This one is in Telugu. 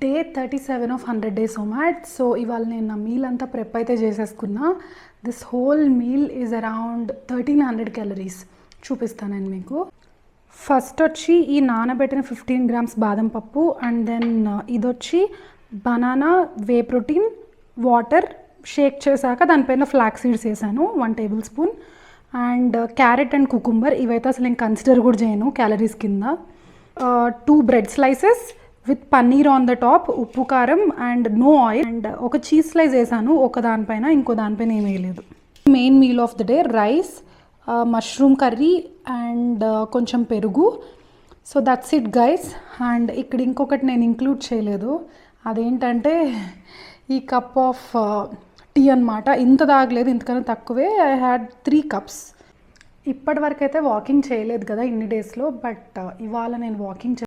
Day 37 of 100 days OMAD. So ఇవాళ నేను నా మీల్ అంతా ప్రెప్ అయితే చేసేసుకున్నా. This whole meal is around 1300 calories. చూపిస్తాను నేను మీకు. ఫస్ట్ వచ్చి ఈ నానబెట్టిన 15 గ్రామ్స్ బాదం పప్పు, అండ్ దెన్ ఇదొచ్చి banana, whey protein, water shake చేశాక దానిపైన ఫ్లాక్ సీడ్స్ వేసాను 1 tablespoon, and carrot and cucumber. ఇవైతే అసలు నేను కన్సిడర్ కూడా చేయను క్యాలరీస్ కింద. 2 bread slices with paneer on the top, ఉప్పు కారం అండ్ నో ఆయిల్, అండ్ ఒక చీజ్ స్లైస్ వేసాను ఒక దానిపైన, ఇంకో దానిపైన ఏమీ వేయలేదు. Main meal of the day rice, mushroom curry and కొంచెం పెరుగు. So that's it guys. And ఇక్కడ ఇంకొకటి నేను ఇంక్లూడ్ చేయలేదు, అదేంటంటే ఈ కప్ ఆఫ్ టీ అనమాట. ఇంత తాగలేదు, ఇంతకన్నా తక్కువే. I had 3 cups. ఇప్పటి వరకు అయితే వాకింగ్ చేయలేదు కదా ఇన్ని డేస్లో, బట్ ఇవాళ నేను వాకింగ్